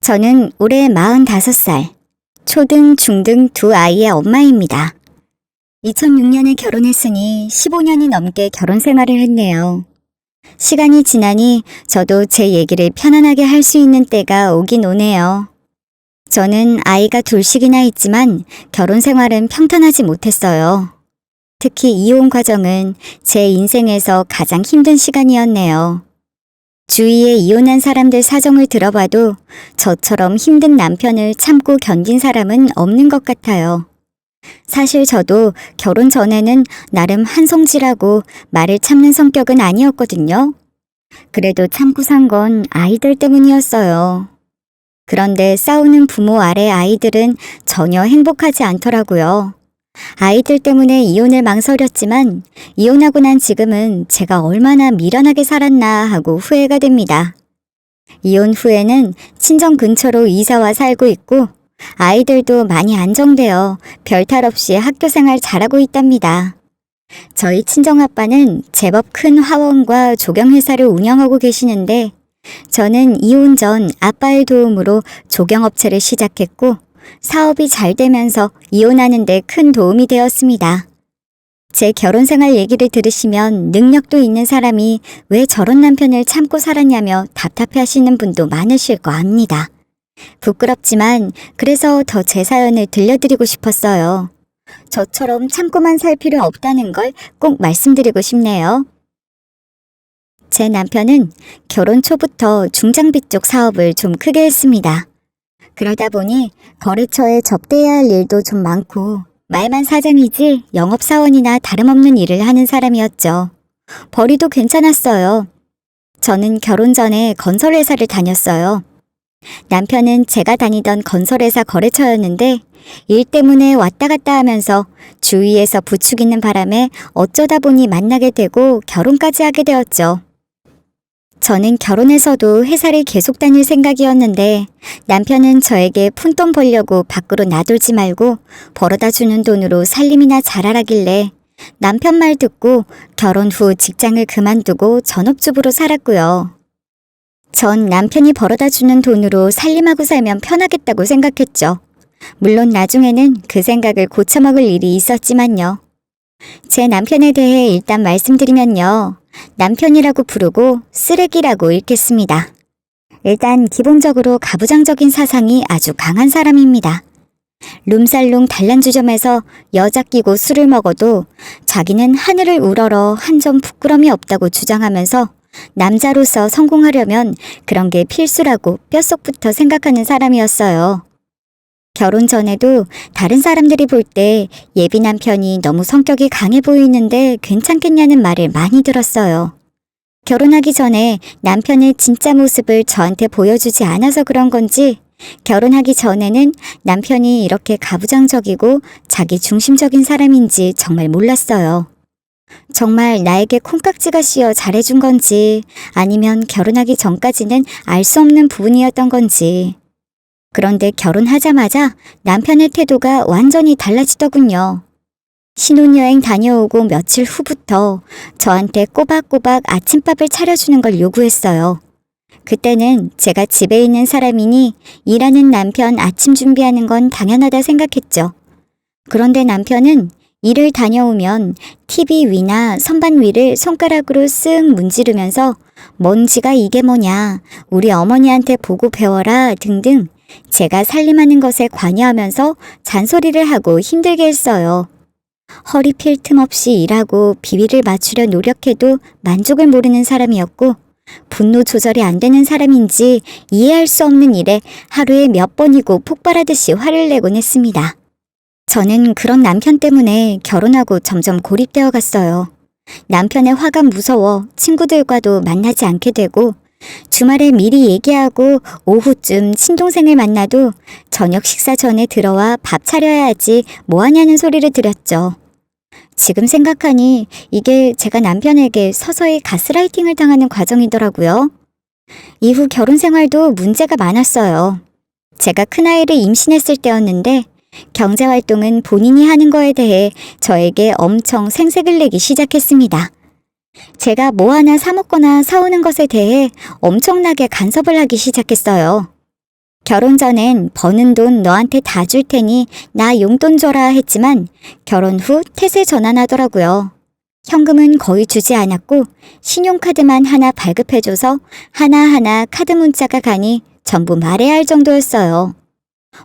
저는 올해 45살, 초등, 중등 두 아이의 엄마입니다. 2006년에 결혼했으니 15년이 넘게 결혼 생활을 했네요. 시간이 지나니 저도 제 얘기를 편안하게 할 수 있는 때가 오긴 오네요. 저는 아이가 둘씩이나 있지만 결혼 생활은 평탄하지 못했어요. 특히 이혼 과정은 제 인생에서 가장 힘든 시간이었네요. 주위에 이혼한 사람들 사정을 들어봐도 저처럼 힘든 남편을 참고 견딘 사람은 없는 것 같아요. 사실 저도 결혼 전에는 나름 한성질하고 말을 참는 성격은 아니었거든요. 그래도 참고 산 건 아이들 때문이었어요. 그런데 싸우는 부모 아래 아이들은 전혀 행복하지 않더라고요. 아이들 때문에 이혼을 망설였지만 이혼하고 난 지금은 제가 얼마나 미련하게 살았나 하고 후회가 됩니다. 이혼 후에는 친정 근처로 이사와 살고 있고 아이들도 많이 안정되어 별탈 없이 학교 생활 잘하고 있답니다. 저희 친정아빠는 제법 큰 화원과 조경회사를 운영하고 계시는데 저는 이혼 전 아빠의 도움으로 조경업체를 시작했고 사업이 잘 되면서 이혼하는 데 큰 도움이 되었습니다. 제 결혼 생활 얘기를 들으시면 능력도 있는 사람이 왜 저런 남편을 참고 살았냐며 답답해 하시는 분도 많으실 거 압니다. 부끄럽지만 그래서 더 제 사연을 들려드리고 싶었어요. 저처럼 참고만 살 필요 없다는 걸 꼭 말씀드리고 싶네요. 제 남편은 결혼 초부터 중장비 쪽 사업을 좀 크게 했습니다. 그러다 보니 거래처에 접대해야 할 일도 좀 많고 말만 사장이지 영업사원이나 다름없는 일을 하는 사람이었죠. 벌이도 괜찮았어요. 저는 결혼 전에 건설회사를 다녔어요. 남편은 제가 다니던 건설회사 거래처였는데 일 때문에 왔다 갔다 하면서 주위에서 부추기는 바람에 어쩌다 보니 만나게 되고 결혼까지 하게 되었죠. 저는 결혼해서도 회사를 계속 다닐 생각이었는데 남편은 저에게 푼돈 벌려고 밖으로 나돌지 말고 벌어다 주는 돈으로 살림이나 잘하라길래 남편 말 듣고 결혼 후 직장을 그만두고 전업주부로 살았고요. 전 남편이 벌어다 주는 돈으로 살림하고 살면 편하겠다고 생각했죠. 물론 나중에는 그 생각을 고쳐먹을 일이 있었지만요. 제 남편에 대해 일단 말씀드리면요. 남편이라고 부르고 쓰레기라고 읽겠습니다. 일단 기본적으로 가부장적인 사상이 아주 강한 사람입니다. 룸살롱 단란주점에서 여자 끼고 술을 먹어도 자기는 하늘을 우러러 한 점 부끄럼이 없다고 주장하면서 남자로서 성공하려면 그런 게 필수라고 뼛속부터 생각하는 사람이었어요. 결혼 전에도 다른 사람들이 볼 때 예비 남편이 너무 성격이 강해 보이는데 괜찮겠냐는 말을 많이 들었어요. 결혼하기 전에 남편의 진짜 모습을 저한테 보여주지 않아서 그런 건지 결혼하기 전에는 남편이 이렇게 가부장적이고 자기 중심적인 사람인지 정말 몰랐어요. 정말 나에게 콩깍지가 씌어 잘해준 건지 아니면 결혼하기 전까지는 알 수 없는 부분이었던 건지. 그런데 결혼하자마자 남편의 태도가 완전히 달라지더군요. 신혼여행 다녀오고 며칠 후부터 저한테 꼬박꼬박 아침밥을 차려주는 걸 요구했어요. 그때는 제가 집에 있는 사람이니 일하는 남편 아침 준비하는 건 당연하다 생각했죠. 그런데 남편은 일을 다녀오면 TV 위나 선반 위를 손가락으로 쓱 문지르면서 먼지가 이게 뭐냐, 우리 어머니한테 보고 배워라 등등 제가 살림하는 것에 관여하면서 잔소리를 하고 힘들게 했어요. 허리 필 틈 없이 일하고 비위를 맞추려 노력해도 만족을 모르는 사람이었고 분노 조절이 안 되는 사람인지 이해할 수 없는 일에 하루에 몇 번이고 폭발하듯이 화를 내곤 했습니다. 저는 그런 남편 때문에 결혼하고 점점 고립되어 갔어요. 남편의 화가 무서워 친구들과도 만나지 않게 되고 주말에 미리 얘기하고 오후쯤 친동생을 만나도 저녁 식사 전에 들어와 밥 차려야 하지 뭐하냐는 소리를 들었죠. 지금 생각하니 이게 제가 남편에게 서서히 가스라이팅을 당하는 과정이더라고요. 이후 결혼 생활도 문제가 많았어요. 제가 큰아이를 임신했을 때였는데 경제활동은 본인이 하는 거에 대해 저에게 엄청 생색을 내기 시작했습니다. 제가 뭐 하나 사 먹거나 사오는 것에 대해 엄청나게 간섭을 하기 시작했어요. 결혼 전엔 버는 돈 너한테 다 줄 테니 나 용돈 줘라 했지만 결혼 후 태세 전환하더라고요. 현금은 거의 주지 않았고 신용카드만 하나 발급해줘서 하나하나 카드 문자가 가니 전부 말해야 할 정도였어요.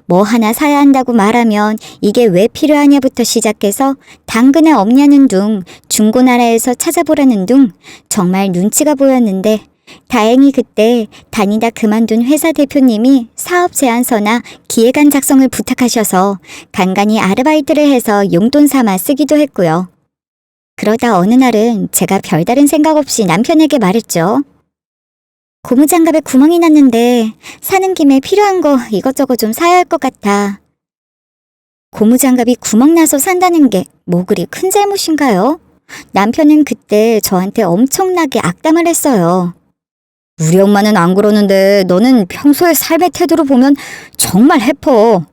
뭐 하나 사야 한다고 말하면 이게 왜 필요하냐부터 시작해서 당근에 없냐는 둥, 중고나라에서 찾아보라는 둥 정말 눈치가 보였는데 다행히 그때 다니다 그만둔 회사 대표님이 사업 제안서나 기획안 작성을 부탁하셔서 간간히 아르바이트를 해서 용돈 삼아 쓰기도 했고요. 그러다 어느 날은 제가 별다른 생각 없이 남편에게 말했죠. 고무장갑에 구멍이 났는데 사는 김에 필요한 거 이것저것 좀 사야 할 것 같아. 고무장갑이 구멍 나서 산다는 게 뭐 그리 큰 잘못인가요? 남편은 그때 저한테 엄청나게 악담을 했어요. 우리 엄마는 안 그러는데 너는 평소의 삶의 태도로 보면 정말 해퍼.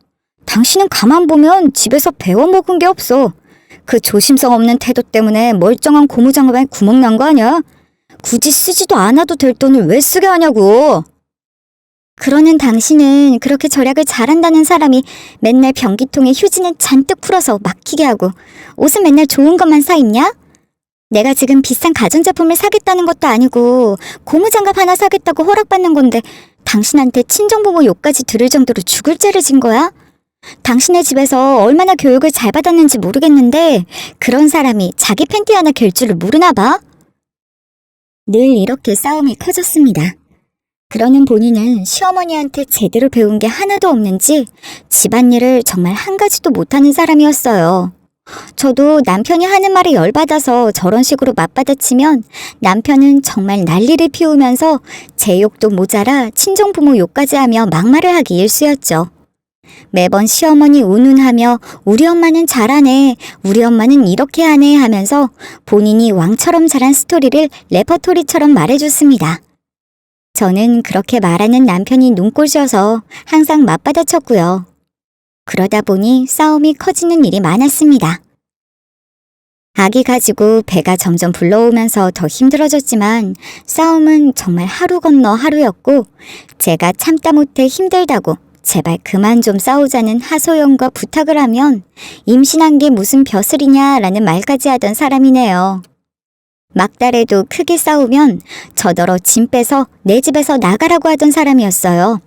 당신은 가만 보면 집에서 배워먹은 게 없어. 그 조심성 없는 태도 때문에 멀쩡한 고무장갑에 구멍 난 거 아니야? 굳이 쓰지도 않아도 될 돈을 왜 쓰게 하냐고. 그러는 당신은 그렇게 절약을 잘한다는 사람이 맨날 변기통에 휴지는 잔뜩 풀어서 막히게 하고 옷은 맨날 좋은 것만 사 입냐? 내가 지금 비싼 가전제품을 사겠다는 것도 아니고 고무장갑 하나 사겠다고 허락받는 건데 당신한테 친정부모 욕까지 들을 정도로 죽을 죄를 진 거야? 당신의 집에서 얼마나 교육을 잘 받았는지 모르겠는데 그런 사람이 자기 팬티 하나 갤 줄을 모르나 봐? 늘 이렇게 싸움이 커졌습니다. 그러는 본인은 시어머니한테 제대로 배운 게 하나도 없는지 집안일을 정말 한 가지도 못하는 사람이었어요. 저도 남편이 하는 말에 열받아서 저런 식으로 맞받아치면 남편은 정말 난리를 피우면서 제 욕도 모자라 친정부모 욕까지 하며 막말을 하기 일쑤였죠. 매번 시어머니 운운하며 우리 엄마는 잘하네, 우리 엄마는 이렇게 하네 하면서 본인이 왕처럼 자란 스토리를 레퍼토리처럼 말해줬습니다. 저는 그렇게 말하는 남편이 눈꼴셔서 항상 맞받아쳤고요. 그러다 보니 싸움이 커지는 일이 많았습니다. 아기 가지고 배가 점점 불러오면서 더 힘들어졌지만 싸움은 정말 하루 건너 하루였고 제가 참다 못해 힘들다고 제발 그만 좀 싸우자는 하소연과 부탁을 하면 임신한 게 무슨 벼슬이냐라는 말까지 하던 사람이네요. 막달에도 크게 싸우면 저더러 짐 빼서 내 집에서 나가라고 하던 사람이었어요.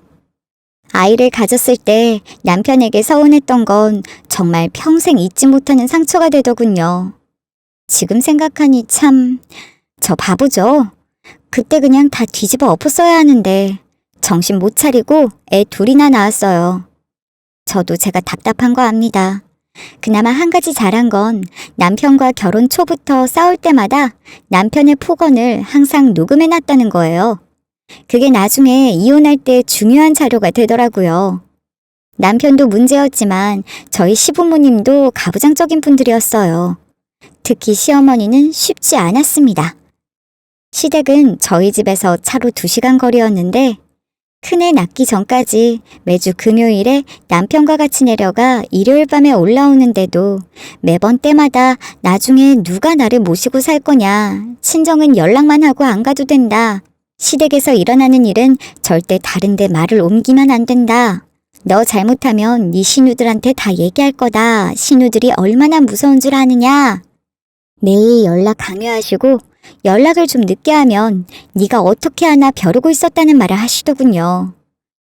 아이를 가졌을 때 남편에게 서운했던 건 정말 평생 잊지 못하는 상처가 되더군요. 지금 생각하니 참 저 바보죠. 그때 그냥 다 뒤집어 엎었어야 하는데 정신 못 차리고 애 둘이나 낳았어요. 저도 제가 답답한 거 압니다. 그나마 한 가지 잘한 건 남편과 결혼 초부터 싸울 때마다 남편의 폭언을 항상 녹음해놨다는 거예요. 그게 나중에 이혼할 때 중요한 자료가 되더라고요. 남편도 문제였지만 저희 시부모님도 가부장적인 분들이었어요. 특히 시어머니는 쉽지 않았습니다. 시댁은 저희 집에서 차로 2시간 거리였는데 큰애 낳기 전까지 매주 금요일에 남편과 같이 내려가 일요일 밤에 올라오는데도 매번 때마다 나중에 누가 나를 모시고 살 거냐, 친정은 연락만 하고 안 가도 된다, 시댁에서 일어나는 일은 절대 다른 데 말을 옮기면 안 된다, 너 잘못하면 네 시누들한테 다 얘기할 거다, 시누들이 얼마나 무서운 줄 아느냐, 매일 연락 강요하시고 연락을 좀 늦게 하면 네가 어떻게 하나 벼르고 있었다는 말을 하시더군요.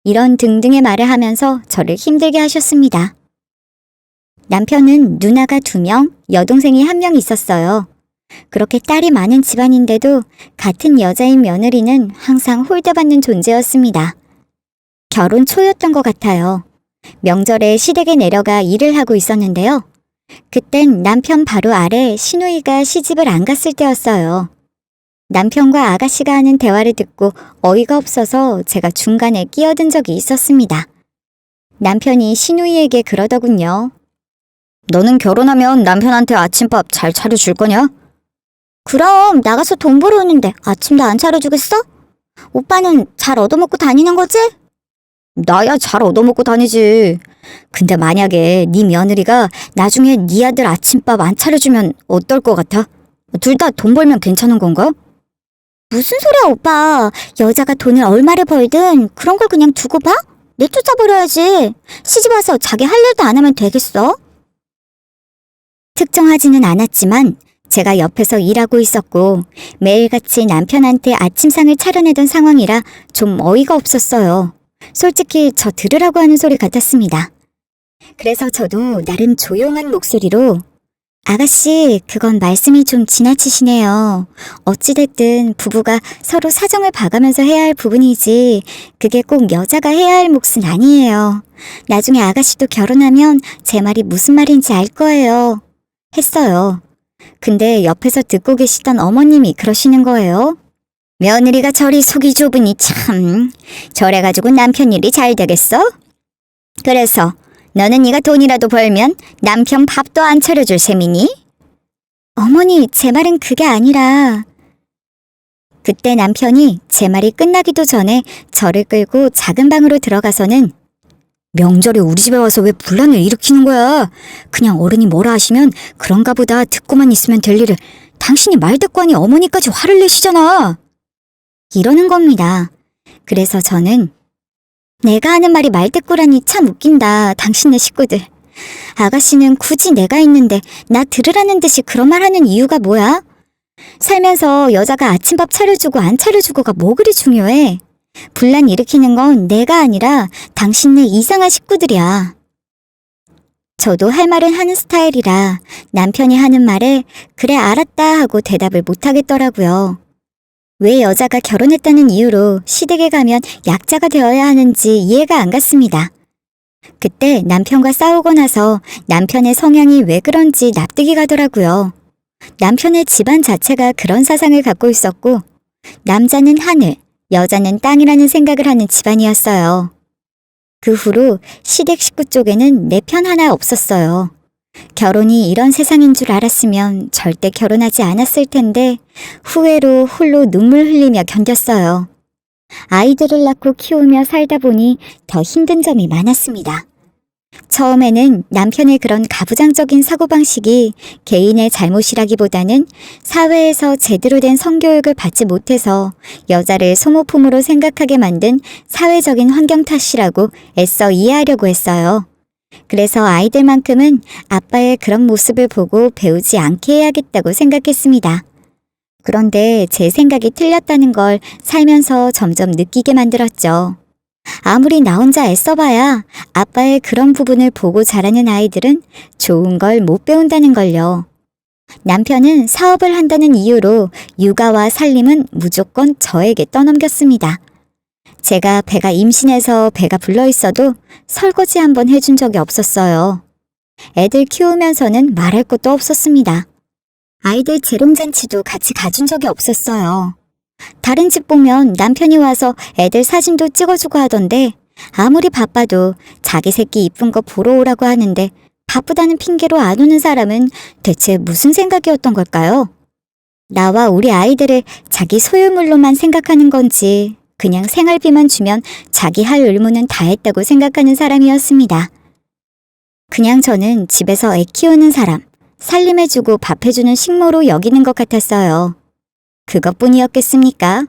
이런 등등의 말을 하면서 저를 힘들게 하셨습니다. 남편은 누나가 2명, 여동생이 1명 있었어요. 그렇게 딸이 많은 집안인데도 같은 여자인 며느리는 항상 홀대받는 존재였습니다. 결혼 초였던 것 같아요. 명절에 시댁에 내려가 일을 하고 있었는데요. 그땐 남편 바로 아래 시누이가 시집을 안 갔을 때였어요. 남편과 아가씨가 하는 대화를 듣고 어이가 없어서 제가 중간에 끼어든 적이 있었습니다. 남편이 시누이에게 그러더군요. 너는 결혼하면 남편한테 아침밥 잘 차려줄 거냐? 그럼 나가서 돈 벌어오는데 아침도 안 차려주겠어? 오빠는 잘 얻어먹고 다니는 거지? 나야 잘 얻어먹고 다니지. 근데 만약에 네 며느리가 나중에 네 아들 아침밥 안 차려주면 어떨 것 같아? 둘 다 돈 벌면 괜찮은 건가? 무슨 소리야 오빠. 여자가 돈을 얼마를 벌든 그런 걸 그냥 두고 봐? 내쫓아버려야지. 시집와서 자기 할 일도 안 하면 되겠어? 특정하지는 않았지만 제가 옆에서 일하고 있었고 매일같이 남편한테 아침상을 차려내던 상황이라 좀 어이가 없었어요. 솔직히 저 들으라고 하는 소리 같았습니다. 그래서 저도 나름 조용한 목소리로 아가씨, 그건 말씀이 좀 지나치시네요. 어찌됐든 부부가 서로 사정을 봐가면서 해야 할 부분이지 그게 꼭 여자가 해야 할 몫은 아니에요. 나중에 아가씨도 결혼하면 제 말이 무슨 말인지 알 거예요. 했어요. 근데 옆에서 듣고 계시던 어머님이 그러시는 거예요. 며느리가 저리 속이 좁으니 참. 저래가지고 남편 일이 잘 되겠어? 그래서 너는 네가 돈이라도 벌면 남편 밥도 안 차려줄 셈이니? 어머니, 제 말은 그게 아니라. 그때 남편이 제 말이 끝나기도 전에 저를 끌고 작은 방으로 들어가서는 명절에 우리 집에 와서 왜 분란을 일으키는 거야? 그냥 어른이 뭐라 하시면 그런가 보다 듣고만 있으면 될 일을 당신이 말 듣고 하니 어머니까지 화를 내시잖아. 이러는 겁니다. 그래서 저는 내가 하는 말이 말대꾸라니 참 웃긴다. 당신네 식구들. 아가씨는 굳이 내가 있는데 나 들으라는 듯이 그런 말 하는 이유가 뭐야? 살면서 여자가 아침밥 차려주고 안 차려주고가 뭐 그리 중요해? 분란 일으키는 건 내가 아니라 당신네 이상한 식구들이야. 저도 할 말은 하는 스타일이라 남편이 하는 말에 그래 알았다 하고 대답을 못 하겠더라고요. 왜 여자가 결혼했다는 이유로 시댁에 가면 약자가 되어야 하는지 이해가 안 갔습니다. 그때 남편과 싸우고 나서 남편의 성향이 왜 그런지 납득이 가더라고요. 남편의 집안 자체가 그런 사상을 갖고 있었고 남자는 하늘, 여자는 땅이라는 생각을 하는 집안이었어요. 그 후로 시댁 식구 쪽에는 내 편 하나 없었어요. 결혼이 이런 세상인 줄 알았으면 절대 결혼하지 않았을 텐데 후회로 홀로 눈물 흘리며 견뎠어요. 아이들을 낳고 키우며 살다 보니 더 힘든 점이 많았습니다. 처음에는 남편의 그런 가부장적인 사고방식이 개인의 잘못이라기보다는 사회에서 제대로 된 성교육을 받지 못해서 여자를 소모품으로 생각하게 만든 사회적인 환경 탓이라고 애써 이해하려고 했어요. 그래서 아이들만큼은 아빠의 그런 모습을 보고 배우지 않게 해야겠다고 생각했습니다. 그런데 제 생각이 틀렸다는 걸 살면서 점점 느끼게 만들었죠. 아무리 나 혼자 애써봐야 아빠의 그런 부분을 보고 자라는 아이들은 좋은 걸 못 배운다는 걸요. 남편은 사업을 한다는 이유로 육아와 살림은 무조건 저에게 떠넘겼습니다. 제가 배가 임신해서 배가 불러있어도 설거지 한번 해준 적이 없었어요. 애들 키우면서는 말할 것도 없었습니다. 아이들 재롱잔치도 같이 가준 적이 없었어요. 다른 집 보면 남편이 와서 애들 사진도 찍어주고 하던데 아무리 바빠도 자기 새끼 이쁜 거 보러 오라고 하는데 바쁘다는 핑계로 안 오는 사람은 대체 무슨 생각이었던 걸까요? 나와 우리 아이들을 자기 소유물로만 생각하는 건지 그냥 생활비만 주면 자기 할 의무는 다 했다고 생각하는 사람이었습니다. 그냥 저는 집에서 애 키우는 사람, 살림해주고 밥해주는 식모로 여기는 것 같았어요. 그것뿐이었겠습니까?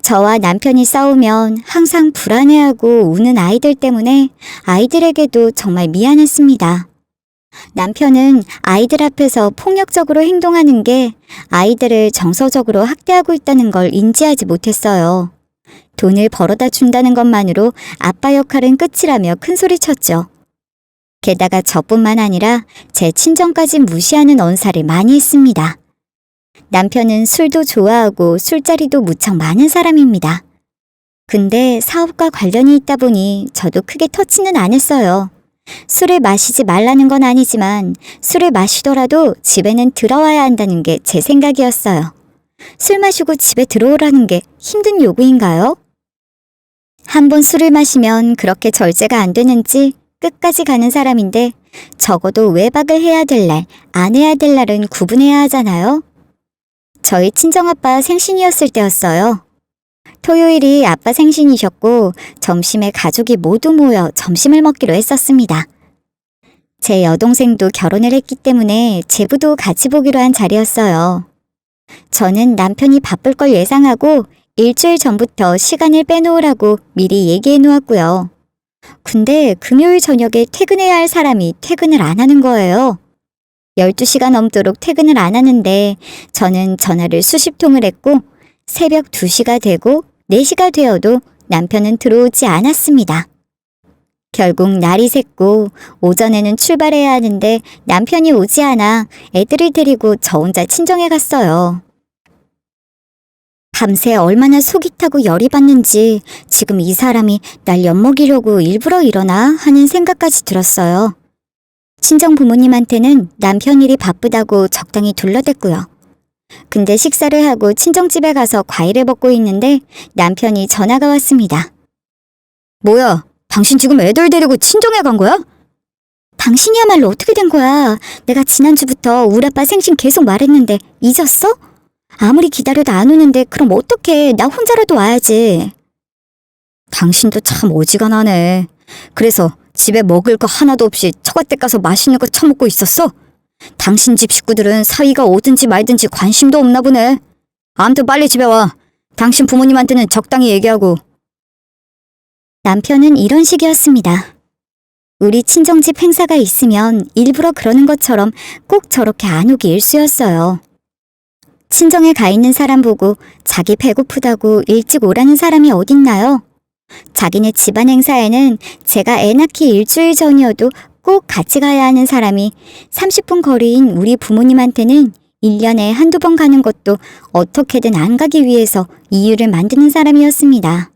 저와 남편이 싸우면 항상 불안해하고 우는 아이들 때문에 아이들에게도 정말 미안했습니다. 남편은 아이들 앞에서 폭력적으로 행동하는 게 아이들을 정서적으로 학대하고 있다는 걸 인지하지 못했어요. 돈을 벌어다 준다는 것만으로 아빠 역할은 끝이라며 큰소리쳤죠. 게다가 저뿐만 아니라 제 친정까지 무시하는 언사를 많이 했습니다. 남편은 술도 좋아하고 술자리도 무척 많은 사람입니다. 근데 사업과 관련이 있다 보니 저도 크게 터치는 안 했어요. 술을 마시지 말라는 건 아니지만 술을 마시더라도 집에는 들어와야 한다는 게 제 생각이었어요. 술 마시고 집에 들어오라는 게 힘든 요구인가요? 한 번 술을 마시면 그렇게 절제가 안 되는지 끝까지 가는 사람인데 적어도 외박을 해야 될 날, 안 해야 될 날은 구분해야 하잖아요. 저희 친정아빠 생신이었을 때였어요. 토요일이 아빠 생신이셨고 점심에 가족이 모두 모여 점심을 먹기로 했었습니다. 제 여동생도 결혼을 했기 때문에 제부도 같이 보기로 한 자리였어요. 저는 남편이 바쁠 걸 예상하고 일주일 전부터 시간을 빼놓으라고 미리 얘기해 놓았고요. 근데 금요일 저녁에 퇴근해야 할 사람이 퇴근을 안 하는 거예요. 12시가 넘도록 퇴근을 안 하는데 저는 전화를 수십 통을 했고 새벽 2시가 되고 4시가 되어도 남편은 들어오지 않았습니다. 결국 날이 샜고 오전에는 출발해야 하는데 남편이 오지 않아 애들을 데리고 저 혼자 친정에 갔어요. 밤새 얼마나 속이 타고 열이 받는지 지금 이 사람이 날 엿먹이려고 일부러 이러나 하는 생각까지 들었어요. 친정 부모님한테는 남편 일이 바쁘다고 적당히 둘러댔고요. 근데 식사를 하고 친정집에 가서 과일을 먹고 있는데 남편이 전화가 왔습니다. 뭐야, 당신 지금 애들 데리고 친정에 간 거야? 당신이야말로 어떻게 된 거야? 내가 지난주부터 우리 아빠 생신 계속 말했는데 잊었어? 아무리 기다려도 안 오는데 그럼 어떡해? 나 혼자라도 와야지. 당신도 참 어지간하네. 그래서 집에 먹을 거 하나도 없이 처갓댁 가서 맛있는 거 처먹고 있었어? 당신 집 식구들은 사위가 오든지 말든지 관심도 없나 보네. 아무튼 빨리 집에 와. 당신 부모님한테는 적당히 얘기하고. 남편은 이런 식이었습니다. 우리 친정집 행사가 있으면 일부러 그러는 것처럼 꼭 저렇게 안 오기 일쑤였어요. 친정에 가 있는 사람 보고 자기 배고프다고 일찍 오라는 사람이 어딨나요? 자기네 집안 행사에는 제가 애 낳기 일주일 전이어도 꼭 같이 가야 하는 사람이 30분 거리인 우리 부모님한테는 1년에 한두 번 가는 것도 어떻게든 안 가기 위해서 이유를 만드는 사람이었습니다.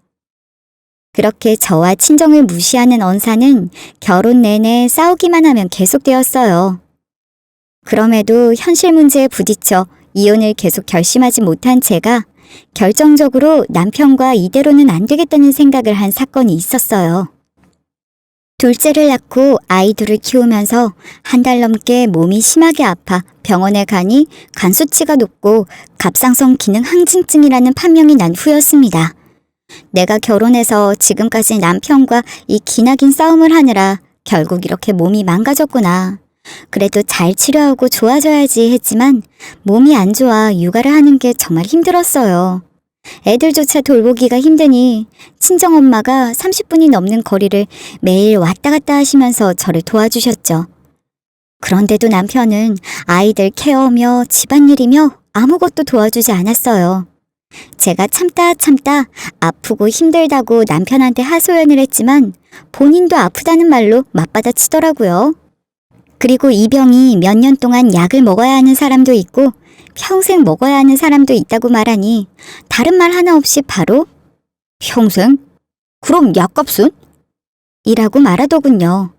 그렇게 저와 친정을 무시하는 언사는 결혼 내내 싸우기만 하면 계속되었어요. 그럼에도 현실 문제에 부딪혀 이혼을 계속 결심하지 못한 제가 결정적으로 남편과 이대로는 안 되겠다는 생각을 한 사건이 있었어요. 둘째를 낳고 아이들을 키우면서 한 달 넘게 몸이 심하게 아파 병원에 가니 간 수치가 높고 갑상선 기능 항진증이라는 판명이 난 후였습니다. 내가 결혼해서 지금까지 남편과 이 기나긴 싸움을 하느라 결국 이렇게 몸이 망가졌구나. 그래도 잘 치료하고 좋아져야지 했지만 몸이 안 좋아 육아를 하는 게 정말 힘들었어요. 애들조차 돌보기가 힘드니 친정엄마가 30분이 넘는 거리를 매일 왔다 갔다 하시면서 저를 도와주셨죠. 그런데도 남편은 아이들 케어며 집안일이며 아무것도 도와주지 않았어요. 제가 참다 아프고 힘들다고 남편한테 하소연을 했지만 본인도 아프다는 말로 맞받아치더라고요. 그리고 이 병이 몇 년 동안 약을 먹어야 하는 사람도 있고 평생 먹어야 하는 사람도 있다고 말하니 다른 말 하나 없이 바로 평생? 그럼 약값은? 이라고 말하더군요.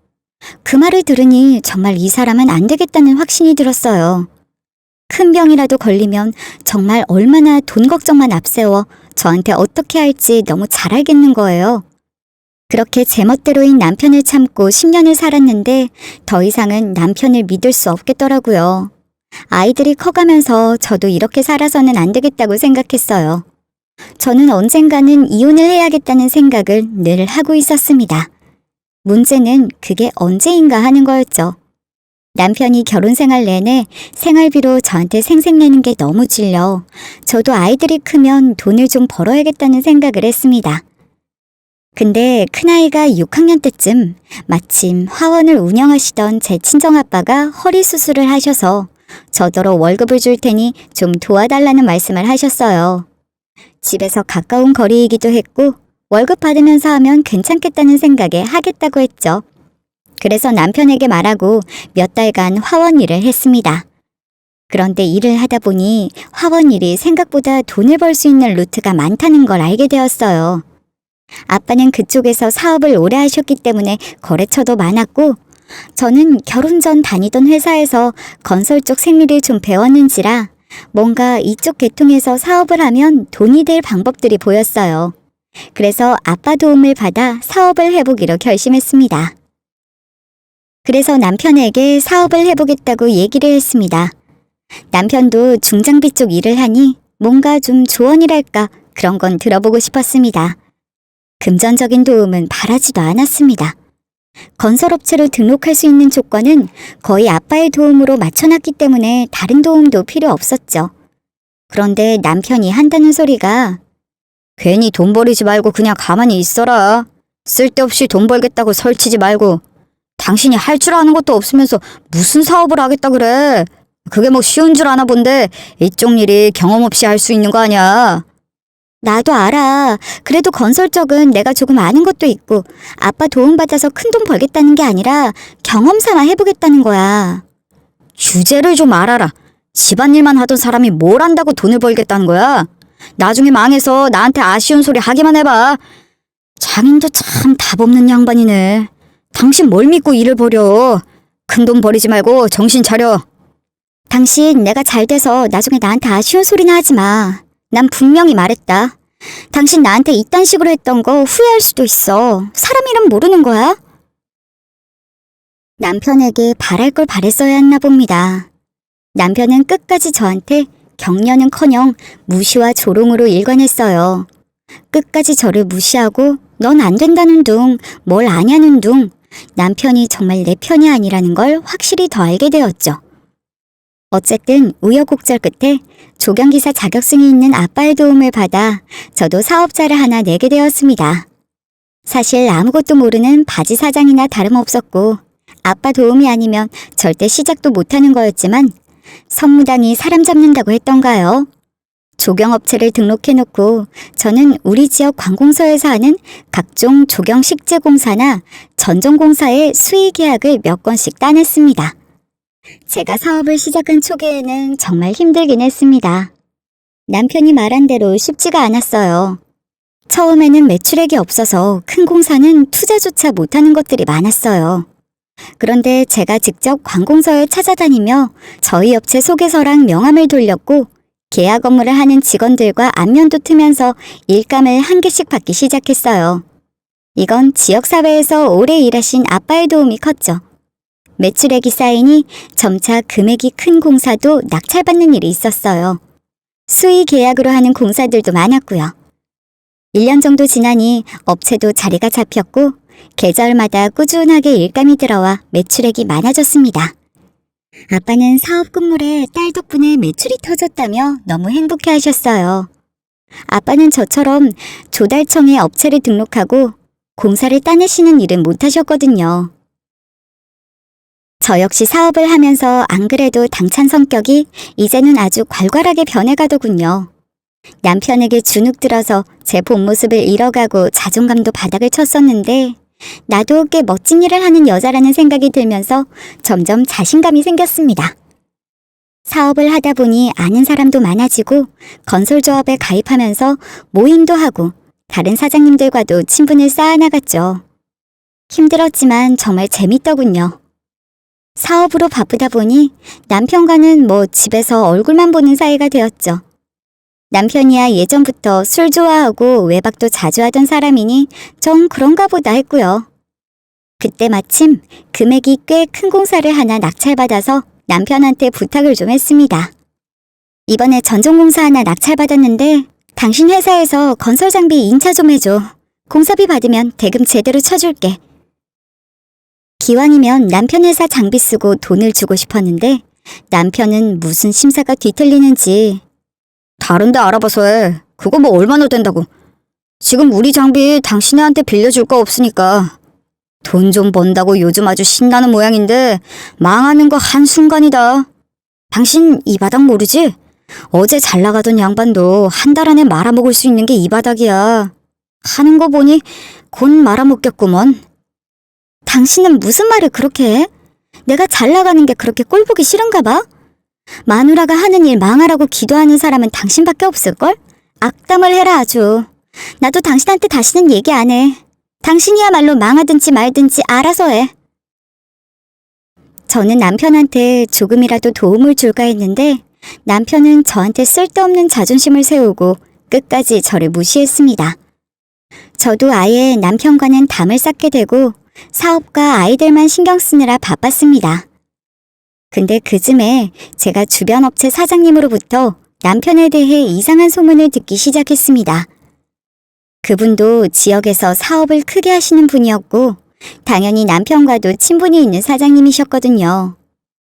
그 말을 들으니 정말 이 사람은 안 되겠다는 확신이 들었어요. 큰 병이라도 걸리면 정말 얼마나 돈 걱정만 앞세워 저한테 어떻게 할지 너무 잘 알겠는 거예요. 그렇게 제멋대로인 남편을 참고 10년을 살았는데 더 이상은 남편을 믿을 수 없겠더라고요. 아이들이 커가면서 저도 이렇게 살아서는 안 되겠다고 생각했어요. 저는 언젠가는 이혼을 해야겠다는 생각을 늘 하고 있었습니다. 문제는 그게 언제인가 하는 거였죠. 남편이 결혼 생활 내내 생활비로 저한테 생색내는 게 너무 질려 저도 아이들이 크면 돈을 좀 벌어야겠다는 생각을 했습니다. 근데 큰아이가 6학년 때쯤 마침 화원을 운영하시던 제 친정아빠가 허리 수술을 하셔서 저더러 월급을 줄 테니 좀 도와달라는 말씀을 하셨어요. 집에서 가까운 거리이기도 했고 월급 받으면서 하면 괜찮겠다는 생각에 하겠다고 했죠. 그래서 남편에게 말하고 몇 달간 화원 일을 했습니다. 그런데 일을 하다 보니 화원 일이 생각보다 돈을 벌 수 있는 루트가 많다는 걸 알게 되었어요. 아빠는 그쪽에서 사업을 오래 하셨기 때문에 거래처도 많았고 저는 결혼 전 다니던 회사에서 건설 쪽 생리를 좀 배웠는지라 뭔가 이쪽 계통에서 사업을 하면 돈이 될 방법들이 보였어요. 그래서 아빠 도움을 받아 사업을 해보기로 결심했습니다. 그래서 남편에게 사업을 해보겠다고 얘기를 했습니다. 남편도 중장비 쪽 일을 하니 뭔가 좀 조언이랄까 그런 건 들어보고 싶었습니다. 금전적인 도움은 바라지도 않았습니다. 건설업체로 등록할 수 있는 조건은 거의 아빠의 도움으로 맞춰놨기 때문에 다른 도움도 필요 없었죠. 그런데 남편이 한다는 소리가 괜히 돈 버리지 말고 그냥 가만히 있어라. 쓸데없이 돈 벌겠다고 설치지 말고 당신이 할 줄 아는 것도 없으면서 무슨 사업을 하겠다 그래. 그게 뭐 쉬운 줄 아나 본데 이쪽 일이 경험 없이 할 수 있는 거 아니야. 나도 알아. 그래도 건설 쪽은 내가 조금 아는 것도 있고 아빠 도움받아서 큰 돈 벌겠다는 게 아니라 경험 삼아 해보겠다는 거야. 주제를 좀 알아라. 집안일만 하던 사람이 뭘 안다고 돈을 벌겠다는 거야. 나중에 망해서 나한테 아쉬운 소리 하기만 해봐. 장인도 참 답 없는 양반이네. 당신 뭘 믿고 일을 벌여. 큰 돈 버리지 말고 정신 차려. 당신 내가 잘 돼서 나중에 나한테 아쉬운 소리나 하지 마. 난 분명히 말했다. 당신 나한테 이딴 식으로 했던 거 후회할 수도 있어. 사람 이름 모르는 거야? 남편에게 바랄 걸 바랬어야 했나 봅니다. 남편은 끝까지 저한테 격려는커녕 무시와 조롱으로 일관했어요. 끝까지 저를 무시하고 넌 안 된다는 둥, 뭘 아냐는 둥, 남편이 정말 내 편이 아니라는 걸 확실히 더 알게 되었죠. 어쨌든 우여곡절 끝에 조경기사 자격증이 있는 아빠의 도움을 받아 저도 사업자를 하나 내게 되었습니다. 사실 아무것도 모르는 바지 사장이나 다름없었고 아빠 도움이 아니면 절대 시작도 못하는 거였지만 선무당이 사람 잡는다고 했던가요? 조경업체를 등록해놓고 저는 우리 지역 관공서에서 하는 각종 조경식재공사나 전전공사의 수의계약을 몇 건씩 따냈습니다. 제가 사업을 시작한 초기에는 정말 힘들긴 했습니다. 남편이 말한 대로 쉽지가 않았어요. 처음에는 매출액이 없어서 큰 공사는 투자조차 못하는 것들이 많았어요. 그런데 제가 직접 관공서에 찾아다니며 저희 업체 소개서랑 명함을 돌렸고 계약 업무를 하는 직원들과 안면도 트면서 일감을 한 개씩 받기 시작했어요. 이건 지역사회에서 오래 일하신 아빠의 도움이 컸죠. 매출액이 쌓이니 점차 금액이 큰 공사도 낙찰받는 일이 있었어요. 수의 계약으로 하는 공사들도 많았고요. 1년 정도 지나니 업체도 자리가 잡혔고 계절마다 꾸준하게 일감이 들어와 매출액이 많아졌습니다. 아빠는 사업 끝물에 딸 덕분에 매출이 터졌다며 너무 행복해 하셨어요. 아빠는 저처럼 조달청에 업체를 등록하고 공사를 따내시는 일은 못 하셨거든요. 저 역시 사업을 하면서 안 그래도 당찬 성격이 이제는 아주 괄괄하게 변해가더군요. 남편에게 주눅 들어서 제 본 모습을 잃어가고 자존감도 바닥을 쳤었는데 나도 꽤 멋진 일을 하는 여자라는 생각이 들면서 점점 자신감이 생겼습니다. 사업을 하다 보니 아는 사람도 많아지고 건설조합에 가입하면서 모임도 하고 다른 사장님들과도 친분을 쌓아나갔죠. 힘들었지만 정말 재밌더군요. 사업으로 바쁘다 보니 남편과는 집에서 얼굴만 보는 사이가 되었죠. 남편이야 예전부터 술 좋아하고 외박도 자주 하던 사람이니 전 그런가 보다 했고요. 그때 마침 금액이 꽤 큰 공사를 하나 낙찰받아서 남편한테 부탁을 좀 했습니다. 이번에 전전공사 하나 낙찰받았는데 당신 회사에서 건설 장비 인차 좀 해줘. 공사비 받으면 대금 제대로 쳐줄게. 기왕이면 남편 회사 장비 쓰고 돈을 주고 싶었는데 남편은 무슨 심사가 뒤틀리는지 다른 데 알아봐서 해. 그거 얼마나 된다고. 지금 우리 장비 당신애한테 빌려줄 거 없으니까. 돈 좀 번다고 요즘 아주 신나는 모양인데 망하는 거 한순간이다. 당신 이 바닥 모르지? 어제 잘 나가던 양반도 한 달 안에 말아먹을 수 있는 게 이 바닥이야. 하는 거 보니 곧 말아먹겠구먼. 당신은 무슨 말을 그렇게 해? 내가 잘 나가는 게 그렇게 꼴보기 싫은가 봐? 마누라가 하는 일 망하라고 기도하는 사람은 당신밖에 없을걸? 악담을 해라 아주. 나도 당신한테 다시는 얘기 안 해. 당신이야말로 망하든지 말든지 알아서 해. 저는 남편한테 조금이라도 도움을 줄까 했는데 남편은 저한테 쓸데없는 자존심을 세우고 끝까지 저를 무시했습니다. 저도 아예 남편과는 담을 쌓게 되고 사업과 아이들만 신경 쓰느라 바빴습니다. 근데 그쯤에 제가 주변 업체 사장님으로부터 남편에 대해 이상한 소문을 듣기 시작했습니다. 그분도 지역에서 사업을 크게 하시는 분이었고 당연히 남편과도 친분이 있는 사장님이셨거든요.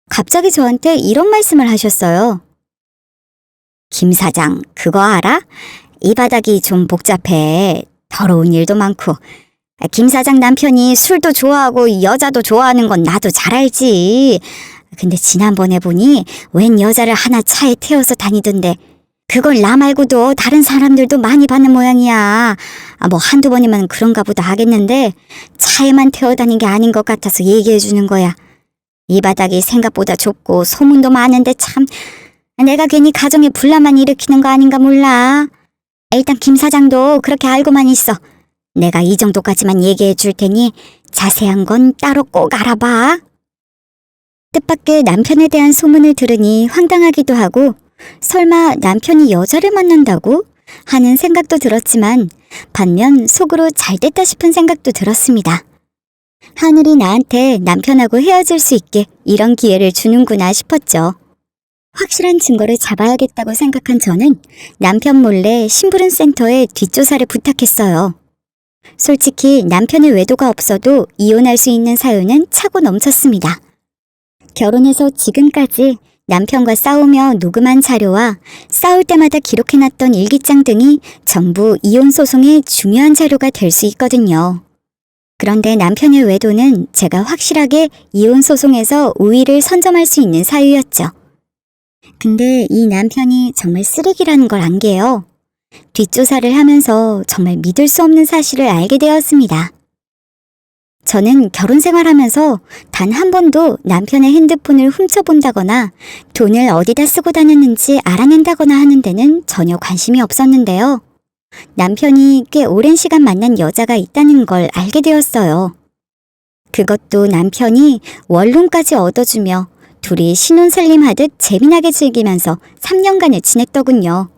갑자기 저한테 이런 말씀을 하셨어요. 김 사장, 그거 알아? 이 바닥이 좀 복잡해. 더러운 일도 많고 김 사장 남편이 술도 좋아하고 여자도 좋아하는 건 나도 잘 알지. 근데 지난번에 보니 웬 여자를 하나 차에 태워서 다니던데 그걸 나 말고도 다른 사람들도 많이 봤는 모양이야. 뭐 한두 번이면 그런가 보다 하겠는데 차에만 태워 다닌 게 아닌 것 같아서 얘기해 주는 거야. 이 바닥이 생각보다 좁고 소문도 많은데 참 내가 괜히 가정에 분란만 일으키는 거 아닌가 몰라. 일단 김 사장도 그렇게 알고만 있어. 내가 이 정도까지만 얘기해 줄 테니 자세한 건 따로 꼭 알아봐. 뜻밖의 남편에 대한 소문을 들으니 황당하기도 하고 설마 남편이 여자를 만난다고? 하는 생각도 들었지만 반면 속으로 잘됐다 싶은 생각도 들었습니다. 하늘이 나한테 남편하고 헤어질 수 있게 이런 기회를 주는구나 싶었죠. 확실한 증거를 잡아야겠다고 생각한 저는 남편 몰래 심부름 센터에 뒷조사를 부탁했어요. 솔직히 남편의 외도가 없어도 이혼할 수 있는 사유는 차고 넘쳤습니다. 결혼해서 지금까지 남편과 싸우며 녹음한 자료와 싸울 때마다 기록해놨던 일기장 등이 전부 이혼 소송의 중요한 자료가 될 수 있거든요. 그런데 남편의 외도는 제가 확실하게 이혼 소송에서 우위를 선점할 수 있는 사유였죠. 근데 이 남편이 정말 쓰레기라는 걸 안 게요. 뒷조사를 하면서 정말 믿을 수 없는 사실을 알게 되었습니다. 저는 결혼 생활하면서 단 한 번도 남편의 핸드폰을 훔쳐본다거나 돈을 어디다 쓰고 다녔는지 알아낸다거나 하는 데는 전혀 관심이 없었는데요. 남편이 꽤 오랜 시간 만난 여자가 있다는 걸 알게 되었어요. 그것도 남편이 원룸까지 얻어주며 둘이 신혼살림하듯 재미나게 즐기면서 3년간을 지냈더군요.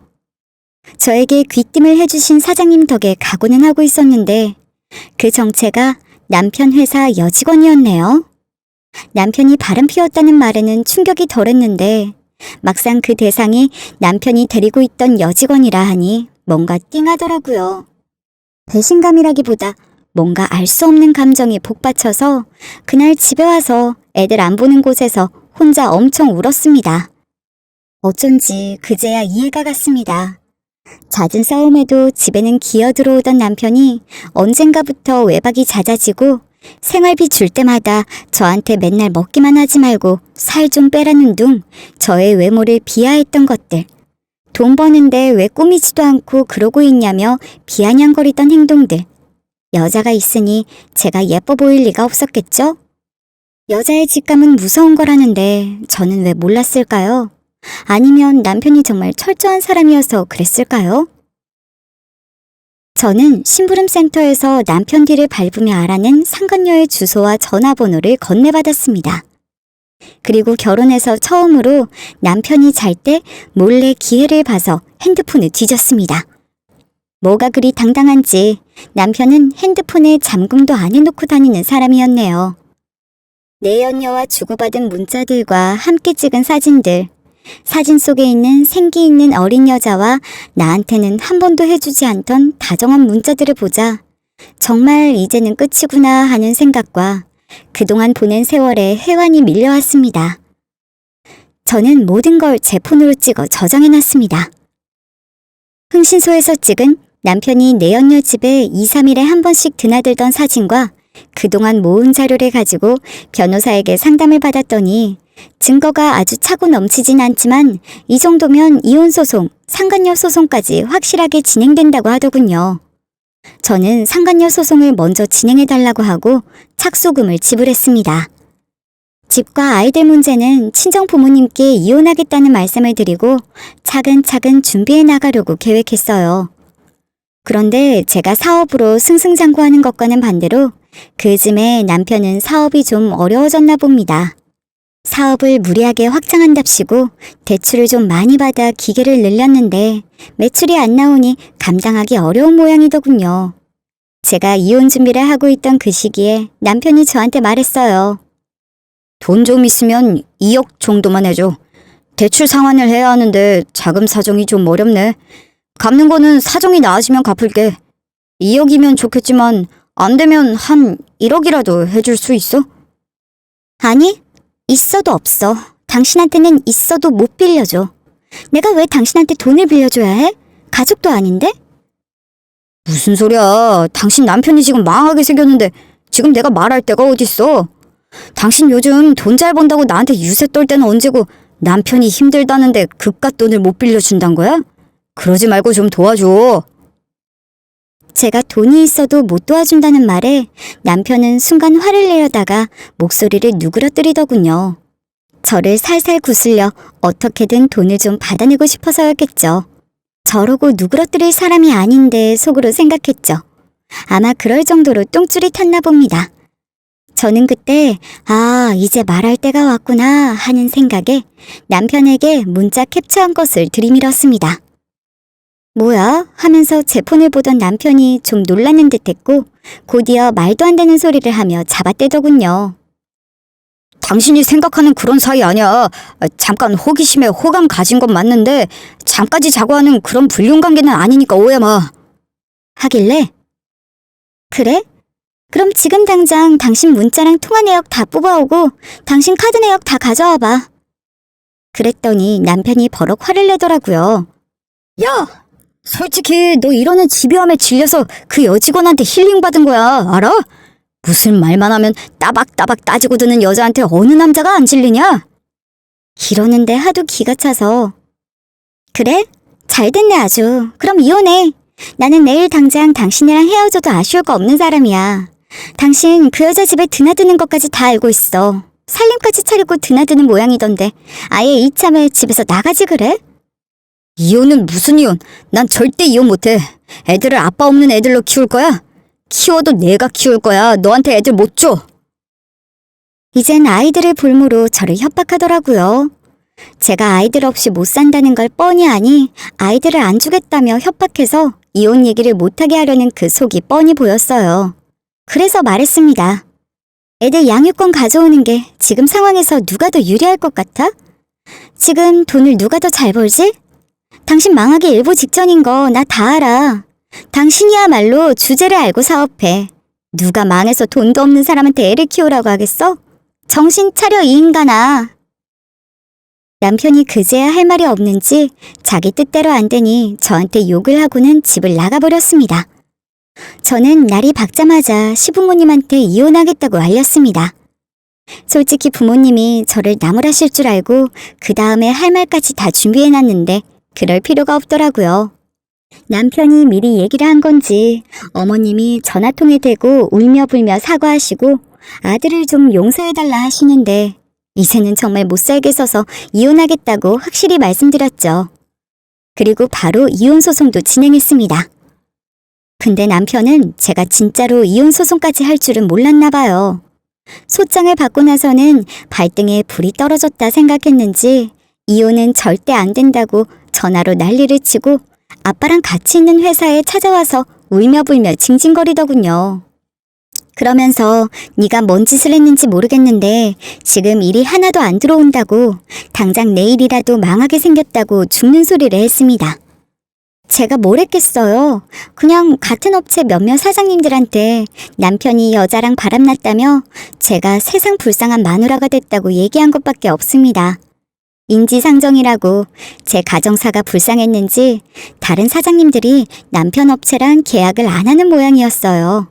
저에게 귀띔을 해주신 사장님 덕에 각오는 하고 있었는데 그 정체가 남편 회사 여직원이었네요. 남편이 바람 피웠다는 말에는 충격이 덜했는데 막상 그 대상이 남편이 데리고 있던 여직원이라 하니 뭔가 띵하더라고요. 배신감이라기보다 뭔가 알 수 없는 감정이 복받쳐서 그날 집에 와서 애들 안 보는 곳에서 혼자 엄청 울었습니다. 어쩐지 그제야 이해가 갔습니다. 잦은 싸움에도 집에는 기어 들어오던 남편이 언젠가부터 외박이 잦아지고 생활비 줄 때마다 저한테 맨날 먹기만 하지 말고 살 좀 빼라는 둥 저의 외모를 비하했던 것들, 돈 버는데 왜 꾸미지도 않고 그러고 있냐며 비아냥거리던 행동들, 여자가 있으니 제가 예뻐 보일 리가 없었겠죠? 여자의 직감은 무서운 거라는데 저는 왜 몰랐을까요? 아니면 남편이 정말 철저한 사람이어서 그랬을까요? 저는 심부름센터에서 남편 뒤를 밟으며 알아낸 상간녀의 주소와 전화번호를 건네받았습니다. 그리고 결혼해서 처음으로 남편이 잘 때 몰래 기회를 봐서 핸드폰을 뒤졌습니다. 뭐가 그리 당당한지 남편은 핸드폰에 잠금도 안 해놓고 다니는 사람이었네요. 내연녀와 주고받은 문자들과 함께 찍은 사진들, 사진 속에 있는 생기 있는 어린 여자와 나한테는 한 번도 해주지 않던 다정한 문자들을 보자 정말 이제는 끝이구나 하는 생각과 그동안 보낸 세월에 해환이 밀려왔습니다. 저는 모든 걸 제 폰으로 찍어 저장해놨습니다. 흥신소에서 찍은 남편이 내연녀 집에 2, 3일에 한 번씩 드나들던 사진과 그동안 모은 자료를 가지고 변호사에게 상담을 받았더니 증거가 아주 차고 넘치진 않지만 이 정도면 이혼소송, 상간녀 소송까지 확실하게 진행된다고 하더군요. 저는 상간녀 소송을 먼저 진행해달라고 하고 착수금을 지불했습니다. 집과 아이들 문제는 친정 부모님께 이혼하겠다는 말씀을 드리고 차근차근 준비해 나가려고 계획했어요. 그런데 제가 사업으로 승승장구하는 것과는 반대로 그 즈음에 남편은 사업이 좀 어려워졌나 봅니다. 사업을 무리하게 확장한답시고 대출을 좀 많이 받아 기계를 늘렸는데 매출이 안 나오니 감당하기 어려운 모양이더군요. 제가 이혼 준비를 하고 있던 그 시기에 남편이 저한테 말했어요. 돈 좀 있으면 2억 정도만 해줘. 대출 상환을 해야 하는데 자금 사정이 좀 어렵네. 갚는 거는 사정이 나아지면 갚을게. 2억이면 좋겠지만 안 되면 한 1억이라도 해줄 수 있어? 아니, 있어도 없어. 당신한테는 있어도 못 빌려줘. 내가 왜 당신한테 돈을 빌려줘야 해? 가족도 아닌데? 무슨 소리야. 당신 남편이 지금 망하게 생겼는데 지금 내가 말할 데가 어딨어. 당신 요즘 돈 잘 번다고 나한테 유세 떨 때는 언제고 남편이 힘들다는데 그깟 돈을 못 빌려준단 거야? 그러지 말고 좀 도와줘. 제가 돈이 있어도 못 도와준다는 말에 남편은 순간 화를 내려다가 목소리를 누그러뜨리더군요. 저를 살살 구슬려 어떻게든 돈을 좀 받아내고 싶어서였겠죠. 저러고 누그러뜨릴 사람이 아닌데 속으로 생각했죠. 아마 그럴 정도로 똥줄이 탔나 봅니다. 저는 그때 이제 말할 때가 왔구나 하는 생각에 남편에게 문자 캡처한 것을 들이밀었습니다. 뭐야? 하면서 제 폰을 보던 남편이 좀 놀라는 듯했고 곧이어 말도 안 되는 소리를 하며 잡아떼더군요. 당신이 생각하는 그런 사이 아니야. 잠깐 호기심에 호감 가진 건 맞는데 잠까지 자고 하는 그런 불륜관계는 아니니까 오해 마. 하길래 그래? 그럼 지금 당장 당신 문자랑 통화 내역 다 뽑아오고 당신 카드 내역 다 가져와봐. 그랬더니 남편이 버럭 화를 내더라고요. 야! 솔직히 너 이러는 집요함에 질려서 그 여직원한테 힐링받은 거야. 알아? 무슨 말만 하면 따박따박 따지고 드는 여자한테 어느 남자가 안 질리냐? 이러는데 하도 기가 차서 그래? 잘 됐네 아주. 그럼 이혼해. 나는 내일 당장 당신이랑 헤어져도 아쉬울 거 없는 사람이야. 당신 그 여자 집에 드나드는 것까지 다 알고 있어. 살림까지 차리고 드나드는 모양이던데 아예 이참에 집에서 나가지 그래? 이혼은 무슨 이혼? 난 절대 이혼 못해. 애들을 아빠 없는 애들로 키울 거야? 키워도 내가 키울 거야. 너한테 애들 못 줘. 이젠 아이들을 볼모로 저를 협박하더라고요. 제가 아이들 없이 못 산다는 걸 뻔히 아니 아이들을 안 주겠다며 협박해서 이혼 얘기를 못하게 하려는 그 속이 뻔히 보였어요. 그래서 말했습니다. 애들 양육권 가져오는 게 지금 상황에서 누가 더 유리할 것 같아? 지금 돈을 누가 더 잘 벌지? 당신 망하기 일보 직전인 거 나 다 알아. 당신이야말로 주제를 알고 사업해. 누가 망해서 돈도 없는 사람한테 애를 키우라고 하겠어? 정신 차려 이 인간아. 남편이 그제야 할 말이 없는지 자기 뜻대로 안 되니 저한테 욕을 하고는 집을 나가버렸습니다. 저는 날이 밝자마자 시부모님한테 이혼하겠다고 알렸습니다. 솔직히 부모님이 저를 나무라실 줄 알고 그 다음에 할 말까지 다 준비해놨는데 그럴 필요가 없더라고요. 남편이 미리 얘기를 한 건지 어머님이 전화통에 대고 울며 불며 사과하시고 아들을 좀 용서해달라 하시는데 이제는 정말 못 살겠어서 이혼하겠다고 확실히 말씀드렸죠. 그리고 바로 이혼소송도 진행했습니다. 근데 남편은 제가 진짜로 이혼소송까지 할 줄은 몰랐나 봐요. 소장을 받고 나서는 발등에 불이 떨어졌다 생각했는지 이혼은 절대 안 된다고 전화로 난리를 치고 아빠랑 같이 있는 회사에 찾아와서 울며 불며 징징거리더군요. 그러면서 네가 뭔 짓을 했는지 모르겠는데 지금 일이 하나도 안 들어온다고 당장 내일이라도 망하게 생겼다고 죽는 소리를 했습니다. 제가 뭘 했겠어요. 그냥 같은 업체 몇몇 사장님들한테 남편이 여자랑 바람났다며 제가 세상 불쌍한 마누라가 됐다고 얘기한 것밖에 없습니다. 인지상정이라고 제 가정사가 불쌍했는지 다른 사장님들이 남편 업체랑 계약을 안 하는 모양이었어요.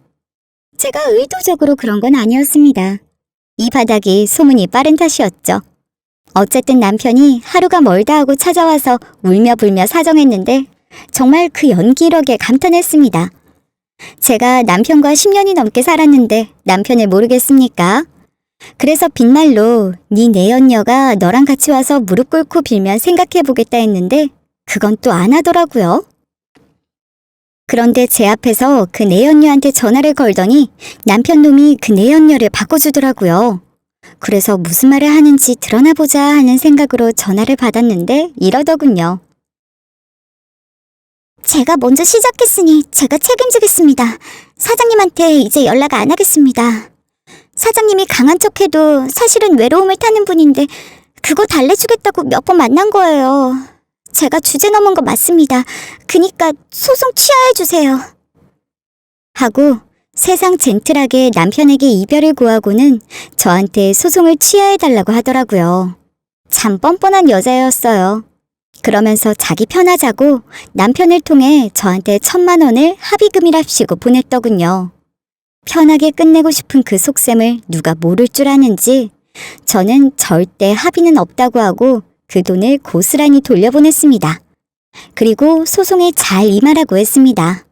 제가 의도적으로 그런 건 아니었습니다. 이 바닥이 소문이 빠른 탓이었죠. 어쨌든 남편이 하루가 멀다 하고 찾아와서 울며 불며 사정했는데 정말 그 연기력에 감탄했습니다. 제가 남편과 10년이 넘게 살았는데 남편을 모르겠습니까? 그래서 빈말로 네 내연녀가 너랑 같이 와서 무릎 꿇고 빌면 생각해보겠다 했는데 그건 또 안 하더라고요. 그런데 제 앞에서 그 내연녀한테 전화를 걸더니 남편 놈이 그 내연녀를 바꿔주더라고요. 그래서 무슨 말을 하는지 드러나 보자 하는 생각으로 전화를 받았는데 이러더군요. 제가 먼저 시작했으니 제가 책임지겠습니다. 사장님한테 이제 연락 안 하겠습니다. 사장님이 강한 척해도 사실은 외로움을 타는 분인데 그거 달래주겠다고 몇 번 만난 거예요. 제가 주제 넘은 거 맞습니다. 그니까 소송 취하해주세요. 하고 세상 젠틀하게 남편에게 이별을 구하고는 저한테 소송을 취하해달라고 하더라고요. 참 뻔뻔한 여자였어요. 그러면서 자기 편하자고 남편을 통해 저한테 1,000만 원을 합의금이랍시고 보냈더군요. 편하게 끝내고 싶은 그 속셈을 누가 모를 줄 아는지 저는 절대 합의는 없다고 하고 그 돈을 고스란히 돌려보냈습니다. 그리고 소송에 잘 임하라고 했습니다.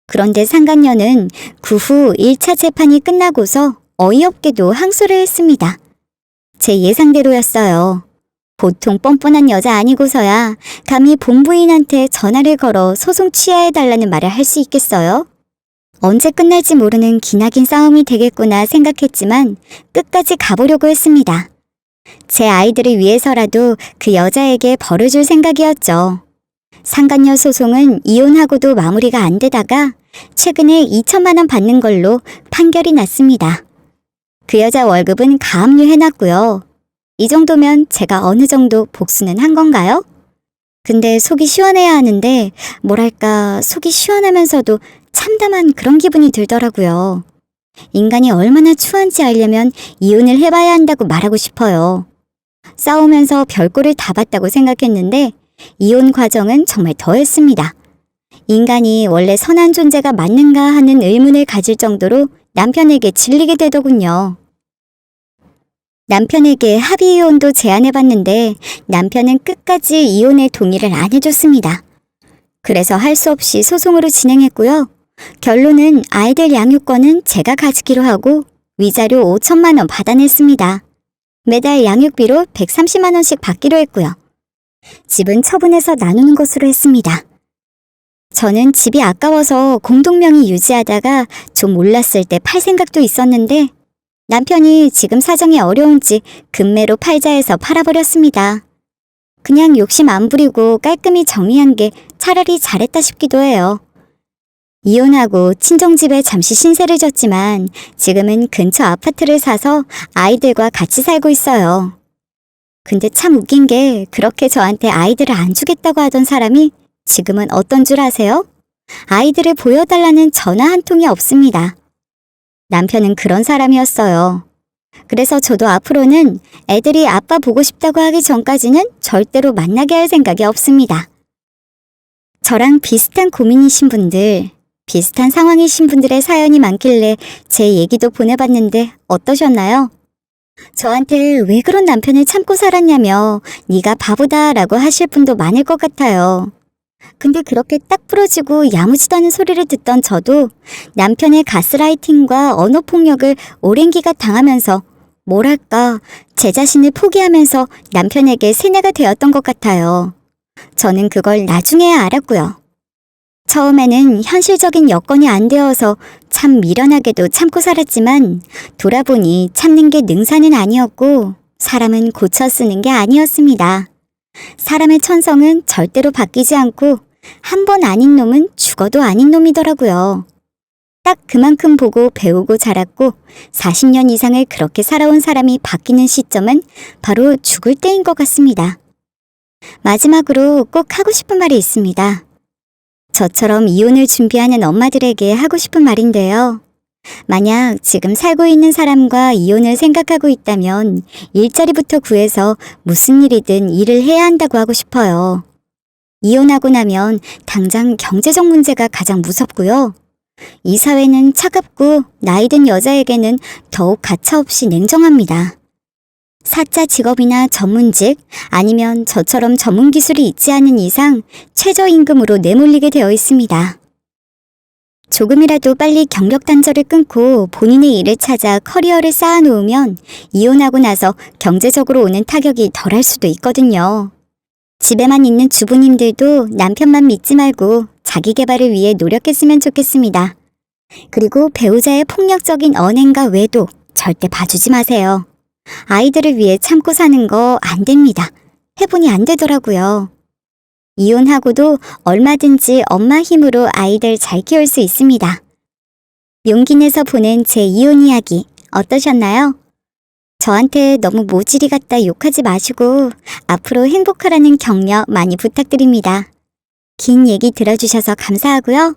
그런데 상간녀는 그 후 1차 재판이 끝나고서 어이없게도 항소를 했습니다. 제 예상대로였어요. 보통 뻔뻔한 여자 아니고서야 감히 본부인한테 전화를 걸어 소송 취하해달라는 말을 할 수 있겠어요? 언제 끝날지 모르는 기나긴 싸움이 되겠구나 생각했지만 끝까지 가보려고 했습니다. 제 아이들을 위해서라도 그 여자에게 벌을 줄 생각이었죠. 상간녀 소송은 이혼하고도 마무리가 안 되다가 최근에 2,000만 원 받는 걸로 판결이 났습니다. 그 여자 월급은 가압류 해놨고요. 이 정도면 제가 어느 정도 복수는 한 건가요? 근데 속이 시원해야 하는데 뭐랄까 속이 시원하면서도 참담한 그런 기분이 들더라고요. 인간이 얼마나 추한지 알려면 이혼을 해봐야 한다고 말하고 싶어요. 싸우면서 별꼴을 다 봤다고 생각했는데 이혼 과정은 정말 더했습니다. 인간이 원래 선한 존재가 맞는가 하는 의문을 가질 정도로 남편에게 질리게 되더군요. 남편에게 합의 이혼도 제안해봤는데 남편은 끝까지 이혼에 동의를 안 해줬습니다. 그래서 할 수 없이 소송으로 진행했고요. 결론은 아이들 양육권은 제가 가지기로 하고 위자료 5,000만 원 받아냈습니다. 매달 양육비로 130만 원씩 받기로 했고요. 집은 처분해서 나누는 것으로 했습니다. 저는 집이 아까워서 공동명의 유지하다가 좀 올랐을 때 팔 생각도 있었는데 남편이 지금 사정이 어려운지 금매로 팔자 해서 팔아버렸습니다. 그냥 욕심 안 부리고 깔끔히 정리한 게 차라리 잘했다 싶기도 해요. 이혼하고 친정집에 잠시 신세를 졌지만 지금은 근처 아파트를 사서 아이들과 같이 살고 있어요. 근데 참 웃긴 게 그렇게 저한테 아이들을 안 주겠다고 하던 사람이 지금은 어떤 줄 아세요? 아이들을 보여달라는 전화 한 통이 없습니다. 남편은 그런 사람이었어요. 그래서 저도 앞으로는 애들이 아빠 보고 싶다고 하기 전까지는 절대로 만나게 할 생각이 없습니다. 저랑 비슷한 고민이신 분들, 비슷한 상황이신 분들의 사연이 많길래 제 얘기도 보내봤는데 어떠셨나요? 저한테 왜 그런 남편을 참고 살았냐며 네가 바보다 라고 하실 분도 많을 것 같아요. 근데 그렇게 딱 부러지고 야무지도 않은 소리를 듣던 저도 남편의 가스라이팅과 언어폭력을 오랜 기간 당하면서 뭐랄까 제 자신을 포기하면서 남편에게 세뇌가 되었던 것 같아요. 저는 그걸 나중에야 알았고요. 처음에는 현실적인 여건이 안 되어서 참 미련하게도 참고 살았지만 돌아보니 참는 게 능사는 아니었고 사람은 고쳐 쓰는 게 아니었습니다. 사람의 천성은 절대로 바뀌지 않고 한 번 아닌 놈은 죽어도 아닌 놈이더라고요. 딱 그만큼 보고 배우고 자랐고 40년 이상을 그렇게 살아온 사람이 바뀌는 시점은 바로 죽을 때인 것 같습니다. 마지막으로 꼭 하고 싶은 말이 있습니다. 저처럼 이혼을 준비하는 엄마들에게 하고 싶은 말인데요. 만약 지금 살고 있는 사람과 이혼을 생각하고 있다면 일자리부터 구해서 무슨 일이든 일을 해야 한다고 하고 싶어요. 이혼하고 나면 당장 경제적 문제가 가장 무섭고요. 이 사회는 차갑고 나이 든 여자에게는 더욱 가차없이 냉정합니다. 사자 직업이나 전문직 아니면 저처럼 전문 기술이 있지 않은 이상 최저임금으로 내몰리게 되어 있습니다. 조금이라도 빨리 경력 단절을 끊고 본인의 일을 찾아 커리어를 쌓아놓으면 이혼하고 나서 경제적으로 오는 타격이 덜할 수도 있거든요. 집에만 있는 주부님들도 남편만 믿지 말고 자기 개발을 위해 노력했으면 좋겠습니다. 그리고 배우자의 폭력적인 언행과 외도 절대 봐주지 마세요. 아이들을 위해 참고 사는 거 안 됩니다. 해보니 안 되더라고요. 이혼하고도 얼마든지 엄마 힘으로 아이들 잘 키울 수 있습니다. 용기 내서 보낸 제 이혼 이야기 어떠셨나요? 저한테 너무 모질이 같다 욕하지 마시고 앞으로 행복하라는 격려 많이 부탁드립니다. 긴 얘기 들어주셔서 감사하고요.